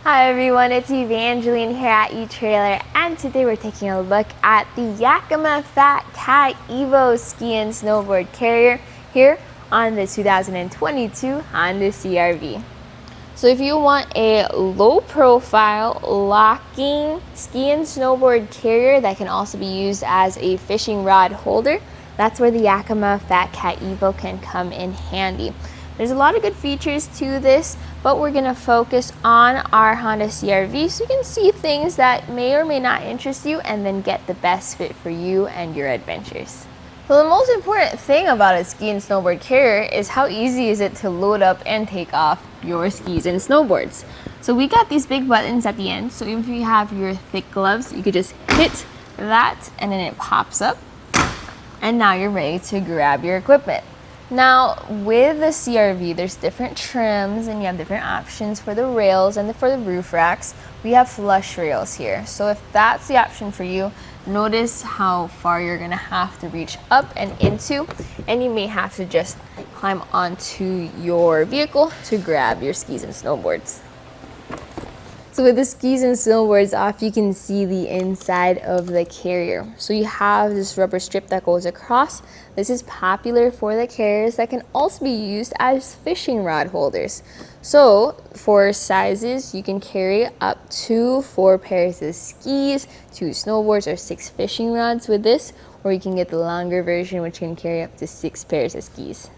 Hi everyone, it's Evangeline here at etrailer, and today we're taking a look at the Yakima FatCat EVO Ski and Snowboard Carrier here on the 2022 Honda CR-V. So if you want a low profile locking ski and snowboard carrier that can also be used as a fishing rod holder, that's where the Yakima FatCat EVO can come in handy. There's a lot of good features to this, but we're going to focus on our Honda CR-V so you can see things that may or may not interest you and then get the best fit for you and your adventures. So the most important thing about a ski and snowboard carrier is how easy is it to load up and take off your skis and snowboards. So we got these big buttons at the end, so if you have your thick gloves, you could just hit that and then it pops up, and now you're ready to grab your equipment. Now with the CR-V, there's different trims and you have different options for the rails and for the roof racks. We have flush rails here, so if that's the option for you, notice how far you're gonna have to reach up and into, and you may have to just climb onto your vehicle to grab your skis and snowboards. So with the skis and snowboards off, you can see the inside of the carrier. So you have this rubber strip that goes across. This is popular for the carriers that can also be used as fishing rod holders. So for sizes, you can carry up to 4 pairs of skis, 2 snowboards, or 6 fishing rods with this, or you can get the longer version, which can carry up to 6 pairs of skis.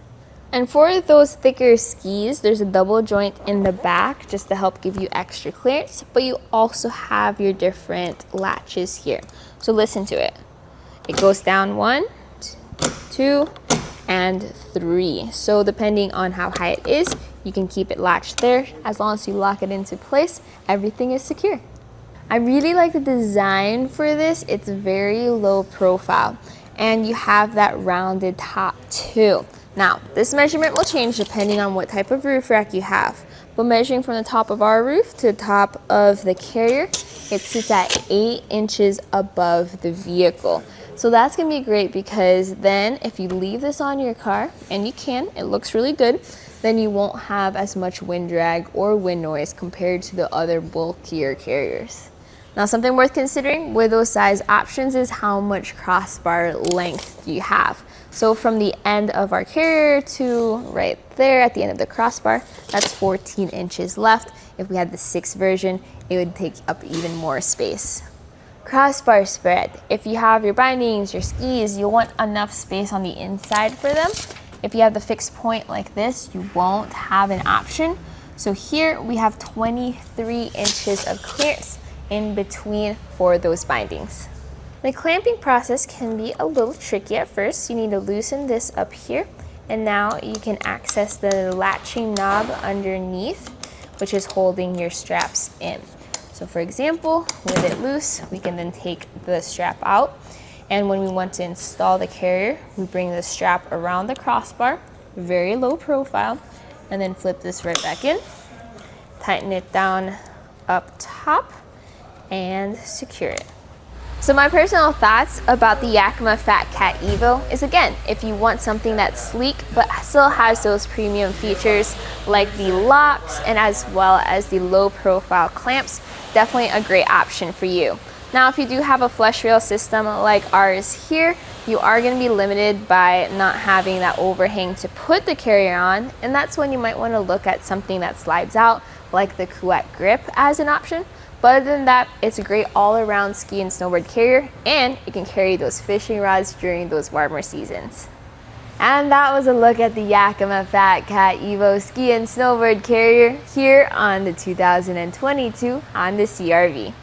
And for those thicker skis, there's a double joint in the back just to help give you extra clearance, but you also have your different latches here. So listen to it. It goes down 1, 2, and 3. So depending on how high it is, you can keep it latched there. As long as you lock it into place, everything is secure. I really like the design for this. It's very low profile, and you have that rounded top too. Now, this measurement will change depending on what type of roof rack you have. But measuring from the top of our roof to the top of the carrier, it sits at 8 inches above the vehicle. So that's gonna be great, because then if you leave this on your car, and you can, it looks really good, then you won't have as much wind drag or wind noise compared to the other bulkier carriers. Now, something worth considering with those size options is how much crossbar length you have. So from the end of our carrier to right there at the end of the crossbar, that's 14 inches left. If we had the 6 version, it would take up even more space. Crossbar spread. If you have your bindings, your skis, you'll want enough space on the inside for them. If you have the fixed point like this, you won't have an option. So here we have 23 inches of clearance in between for those bindings. The clamping process can be a little tricky at first. You need to loosen this up here, and now you can access the latching knob underneath, which is holding your straps in. So for example, with it loose, we can then take the strap out, and when we want to install the carrier, we bring the strap around the crossbar, very low profile, and then flip this right back in, tighten it down up top, and secure it. So my personal thoughts about the Yakima FatCat EVO is, again, if you want something that's sleek but still has those premium features like the locks and as well as the low profile clamps, definitely a great option for you. Now, if you do have a flush rail system like ours here, you are going to be limited by not having that overhang to put the carrier on, and that's when you might want to look at something that slides out like the Couette grip as an option. But other than that, it's a great all-around ski and snowboard carrier, and it can carry those fishing rods during those warmer seasons. And that was a look at the Yakima FatCat EVO Ski and Snowboard Carrier here on the 2022 Honda CR-V.